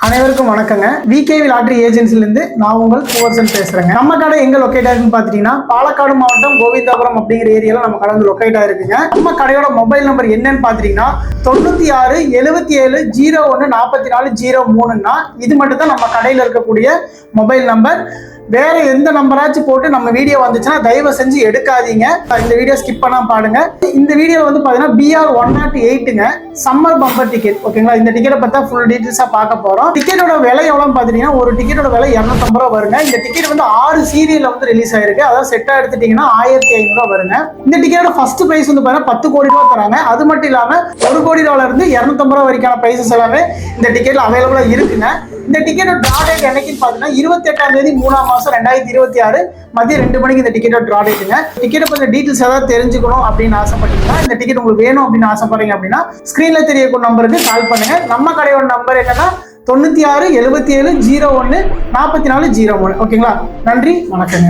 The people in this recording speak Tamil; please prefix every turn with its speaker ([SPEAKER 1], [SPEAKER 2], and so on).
[SPEAKER 1] அனைவருக்கும் வணக்கங்க. விகேவி லாட்டரி ஏஜென்சிலிருந்து நான் உங்கள் பூவரசன் பேசுறேங்க. நம்ம கடை எங்க லொக்கேட் ஆயிருக்குன்னு பாத்தீங்கன்னா பாலக்காடு மாவட்டம் கோவிந்தாபுரம் அப்படிங்கிற ஏரியால நம்ம கடை வந்து லொக்கேட் ஆயிருக்குங்க. நம்ம கடையோட மொபைல் நம்பர் என்னன்னு பாத்தீங்கன்னா 9677014403. இது மட்டும் தான் நம்ம கடையில இருக்கக்கூடிய மொபைல் நம்பர். வேற எந்த நம்பராச்சும் போட்டு நம்ம வீடியோ வந்துச்சுன்னா தயவு செஞ்சு எடுக்காதீங்க. இந்த வீடியோ ஸ்கிப் பண்ணாம பாருங்க. இந்த வீடியோல வந்து பாத்தீங்கன்னா BR 108ங்க சம்மர் பம்பர் டிக்கெட். ஓகேங்களா? இந்த டிக்கெட்டை பத்தி ஃபுல் டீடைல்ஸா பார்க்க போறோம். டிக்கெட்டோட விலை எவ்வளவு பாத்தீங்கன்னா ஒரு டிக்கெட்டோட விலை 250 ரூபாய் வருங்க. இந்த டிக்கெட் வந்து 6 சீரியல்ல வந்து ரிலீஸ் ஆயிருக்கு. அதாவது செட்டா எடுத்துட்டீங்கன்னா 1500 ரூபாய் வருங்க. இந்த டிக்கெட்டோட ஃபர்ஸ்ட் பிரைஸ் வந்து பாத்தீங்கன்னா 10 கோடி ரூபாய் தராங்க. அது மட்டும் இல்லாம 1 கோடி ரூபாயில இருந்து 250 ரூபாய் வரைக்கான பிரைசஸ் எல்லாமே இந்த டிக்கெட்ல அவைலபிளா இருக்குங்க. இந்த டிக்கெட்டோட டிரா டேட் என்னைக்குன்னு பாத்தீங்கன்னா 28ஆம் தேதி 3ஆம் மாசம் 2026 மதியம் 2 மணிக்கு இந்த டிக்கெட்டோட டிரா டேட்டுங்க. டிக்கெட்டை பத்தி டீடைல்ஸ் ஏதாவது தெரிஞ்சுக்கணும் அப்படின்னு ஆசைப்பட்டீங்கன்னா, இந்த டிக்கெட் உங்களுக்கு வேணும் அப்படின்னு ஆசைப்படுறீங்க அப்படின்னா ஸ்கிரீன்ல தெரியக்கூடிய நம்பருக்கு கால் பண்ணுங்க. நம்ம கடையோட நம்பர் என்னன்னா 9677014403. ஓகேங்களா? நன்றி, வணக்கங்க.